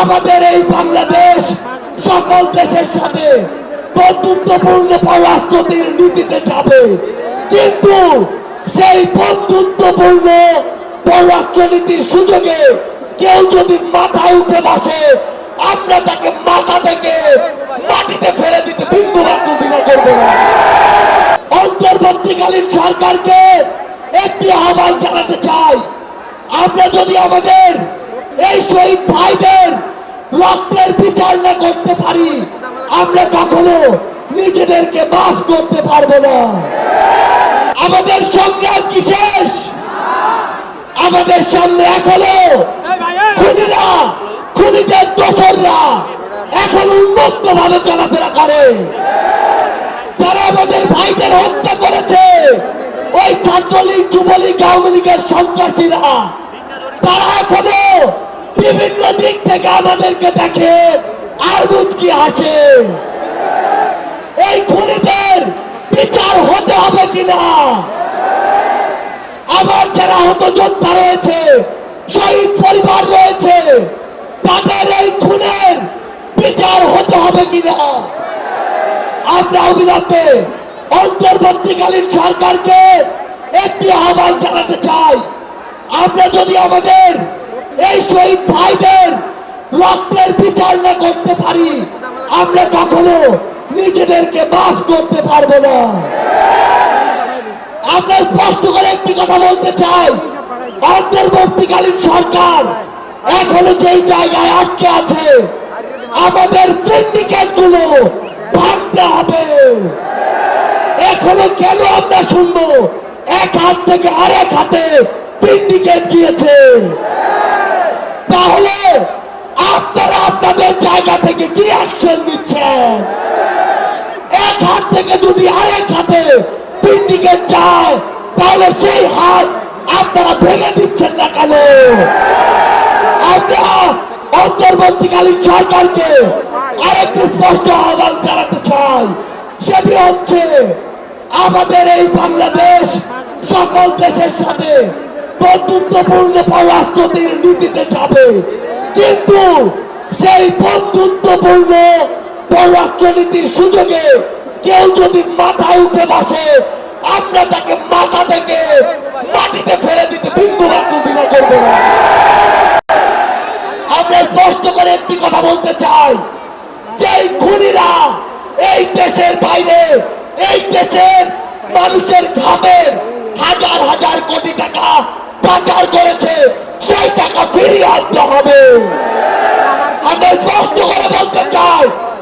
আমাদের এই বাংলাদেশ সকল দেশের সাথে বন্ধুত্বপূর্ণ পররাষ্ট্র নীতিতে যাবে, কিন্তু সেই বন্ধুত্বপূর্ণ পররাষ্ট্রনীতির সুযোগে কেউ যদি মাথায় উঠে বসে, আমরা তাকে মাথা থেকে মাটিতে ফেলে দিতে বিন্দুমাত্র দ্বিধা করব না। অন্তর্বর্তীকালীন সরকারকে একটি আহ্বান জানাতে চাই, আমরা যদি আমাদের এই শহীদ ভাইদের রক্তের বিচার না করতে পারি, আমরা কখনো নিজেদেরকে মাফ করতে পারবো না। আমাদের সংগ্রাম কি শেষ? আমাদের সামনে এখনো খুনিরা, খুনিদের দোসররা এখন উন্মুক্ত ভাবে চলাফেরা করে। যারা আমাদের ভাইদের হত্যা করেছে, ওই ছাত্রলীগ, যুবলীগ, আওয়ামী লীগের সন্ত্রাসীরা, তারা এখনো বিভিন্ন দিক থেকে আমাদেরকে দেখে আর মুচকি হাসে। এই খুনিদের বিচার হতে হবে কিনা, আবার যারা আহত যোদ্ধা রয়েছে, শহীদ পরিবার রয়েছে, তাদের এই খুনের বিচার হতে হবে কিনা, আমরা অবিলম্বে অন্তর্বর্তীকালীন সরকারকে একটি আহ্বান জানাতে চাই, আমরা যদি আমাদের এই শহীদ ভাইদের রক্তের বিচার না করতে পারি, আমরা কখনো নিজেদেরকে মাফ করতে পারবো না। আমরা স্পষ্ট করে একটি কথা বলতে চাই, অন্তর্বর্তীকালীন সরকার এখনো যেই জায়গায় আটকে আছে, আমাদের সিন্ডিকেট গুলো ভাঙতে হবে। এখনো কেন আমরা শুনবো এক হাত থেকে আরেক হাতে সিন্ডিকেট গিয়েছে? তাহলে আপনারা আপনাদের জায়গা থেকে কি অ্যাকশন নিচ্ছেন? এক হাত থেকে যদি আরেক হাতে সিন্ডিকেট যায়, তাহলে সেই হাত আপনারা ভেঙে দিচ্ছেন না কেন? আমরা অন্তর্বর্তীকালীন সরকারকে আরেকটি স্পষ্ট আহ্বান জানাতে চাই, সেটি হচ্ছে আমাদের এই বাংলাদেশ সকল দেশের সাথে বন্ধুত্বপূর্ণ পররাষ্ট্র নীতিতে যাবে, কিন্তু সেই বন্ধুত্বপূর্ণ পররাষ্ট্রনীতির সুযোগে কেউ যদি মাথায় উঠে বসে, আমরা তাকে মাথা থেকে মাটিতে ফেলে দিতে বিন্দুমাত্র দ্বিধা করব না। আমরা স্পষ্ট করে একটি কথা বলতে চাই, যে খুনিরা এই দেশের বাইরে, এই দেশের মানুষের ঘামের হাজার হাজার কোটি টাকা পাচার করেছে, সেই টাকা ফিরিয়ে আনতে হবে। আমরা স্পষ্ট